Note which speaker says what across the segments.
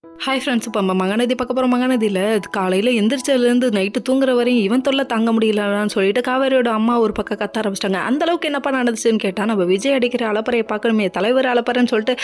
Speaker 1: Hi friends. இப்போ நம்ம மகாநதி பார்க்க போகிறோம். மகாநதியில் காலையில் எந்திரிச்சதுலேருந்து நைட்டு தூங்குற வரையும் இவன் தொல்லை தாங்க முடியலன்னு சொல்லிட்டு காவேரியோட அம்மா ஒரு பக்கம் கத்த ஆரம்பிச்சிட்டாங்க. அந்த அளவுக்கு என்னப்பா நடந்துச்சுன்னு கேட்டால், நம்ம விஜய் அடிக்கிற அலப்பறையை பார்க்கணுமே, தலைவர் அலப்பறைன்னு சொல்லிட்டு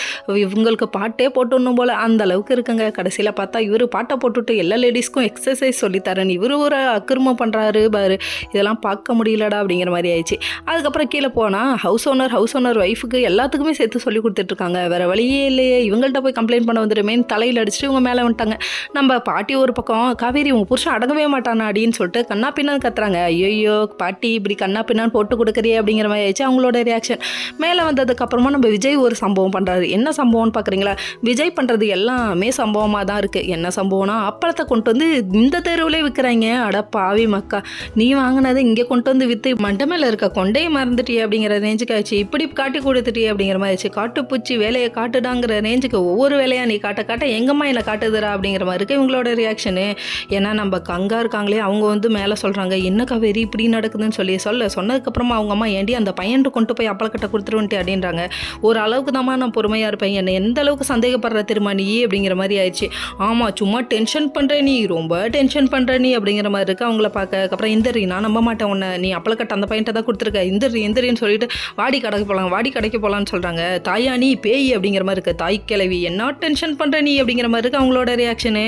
Speaker 1: இவங்களுக்கு பாட்டே போட்டுடணும் போல் அந்த அளவுக்கு இருக்குங்க. கடைசியில் பார்த்தா இவர் பாட்டை போட்டுவிட்டு எல்லா லேடிஸ்க்கும் எக்ஸசைஸ் சொல்லித்தரேன், இவர் ஒரு அக்கிரமம் பண்ணுறாரு பாரு, இதெல்லாம் பார்க்க முடியலடா அப்படிங்கிற மாதிரி ஆயிடுச்சு. அதுக்கப்புறம் கீழே போனால் ஹவுஸ் ஓனர் ஒய்ஃபுக்கு எல்லாத்துக்குமே சேர்த்து சொல்லி கொடுத்துட்ருக்காங்க. வேறு வழியே இல்லையே, இவங்கள்ட்ட போய் கம்ப்ளைண்ட் பண்ண வந்துடுமேன்னு தலையில் அடிச்சுட்டு இவங்க மேலே வந்துட்டாங்க. நம்ம பாட்டி ஒரு பக்கம், காவேரி உன் புருஷன் அடங்கவே மாட்டானா அப்படின்னு சொல்லிட்டு கண்ணா பின்னான்னு கத்துறாங்க. ஐயோ பாட்டி இப்படி கண்ணா பின்னான்னு போட்டு கொடுக்குறியே அப்படிங்கிற மாதிரி ஆயிடுச்சு அவங்களோட ரியாக்ஷன். மேலே வந்ததுக்கப்புறமா நம்ம விஜய் ஒரு சம்பவம் பண்ணுறாரு. என்ன சம்பவம்னு பார்க்குறீங்களா? விஜய் பண்ணுறது எல்லாமே சம்பவமாக தான் இருக்குது. என்ன சம்பவம்னா, அப்பளத்தை கொண்டு வந்து இந்த தெருவிலே விற்கிறாங்க. அட பாவி மக்கா, நீ வாங்கினது இங்கே கொண்டு வந்து விற்று மண்டை மேலே இருக்க கொண்டையை மறந்துட்டியே அப்படிங்கிற ரேஞ்சுக்கு ஆயிடுச்சு. இப்படி காட்டி கொடுத்துட்டியே அப்படிங்கிற மாதிரி ஆயிடுச்சு. காட்டுப்பூச்சி வேலையை காட்டுடாங்கிற ரேஞ்சுக்கு ஒவ்வொரு வேலையாக நீ காட்ட எங்கம்மா என்னை காட்டுதுரா அப்படிங்கிற மாதிரி இருக்குது இவங்களோட ரியாக்ஷனு. ஏன்னா நம்ம கங்கா இருக்காங்களே, அவங்க வந்து மேலே சொல்கிறாங்க, என்ன காவேரி இப்படி நடக்குதுன்னு சொன்னதுக்கப்புறமா அவங்க அம்மா, ஏண்டி அந்த பையன்ட்டு கொண்டு போய் அப்பளக்கட்டை கொடுத்துருவன்ட்டு அப்படின்றாங்க. ஒரு அளவுக்கு தான் நான் பொறுமையாக இருப்பேன், என்னை எந்த அளவுக்கு சந்தேகப்படுற திரும்ப நீ அப்படிங்கிற மாதிரி ஆயிடுச்சு. ஆமாம், சும்மா டென்ஷன் பண்ணுற நீ, ரொம்ப டென்ஷன் பண்ணுற நீ அப்படிங்கிற மாதிரி இருக்குது அவங்கள பார்க்க. அப்புறம் இந்தரி, நான் நம்ப மாட்டேன் உன்னை, நீ அப்பளக்கட்டை அந்த பையன்ட்ட தான் கொடுத்துருக்க, இந்தரின்னு சொல்லிட்டு வாடி கடைக்கு போகலான்னு சொல்கிறாங்க. தாயா நீ பேய் அப்படிங்கிற மாதிரி இருக்குது. தாய் கிழவி என்ன டென்ஷன் பண்ணுற நீ அப்படிங்கிற மாதிரி இருக்குது அவங்களோட ரியாக்ஷனு.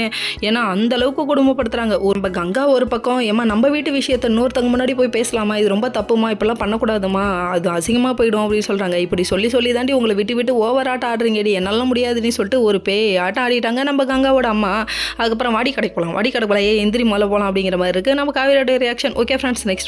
Speaker 1: ஏன்னா அந்த அளவுக்கு குடும்பப்படுத்துறாங்க. ஒரு கங்கா ஒரு பக்கம், ஏமா நம்ம வீட்டு விஷயத்தை இன்னொருத்தவங்க முன்னாடி போய் பேசலாமா, இது ரொம்ப தப்புமா, இப்பெல்லாம் பண்ணக்கூடாதுமா, அது அசிங்கமாக போயிடும் அப்படின்னு சொல்கிறாங்க. இப்படி சொல்லி தாண்டி உங்களை விட்டு ஓவர் ஆட்டம் ஆடுறீங்கடி, என்னால முடியாதுன்னு சொல்லிட்டு ஒரு பேய் ஆட்டம் ஆடிட்டாங்க நம்ம கங்காவோட அம்மா. அதுக்கப்புறம் வாடி கடைக்கு போகலாம், எந்திரி மேலே போகலாம் அப்படிங்கிற மாதிரி இருக்குது நம்ம காவேரியோட ரியாக்ஷன். Okay friends, next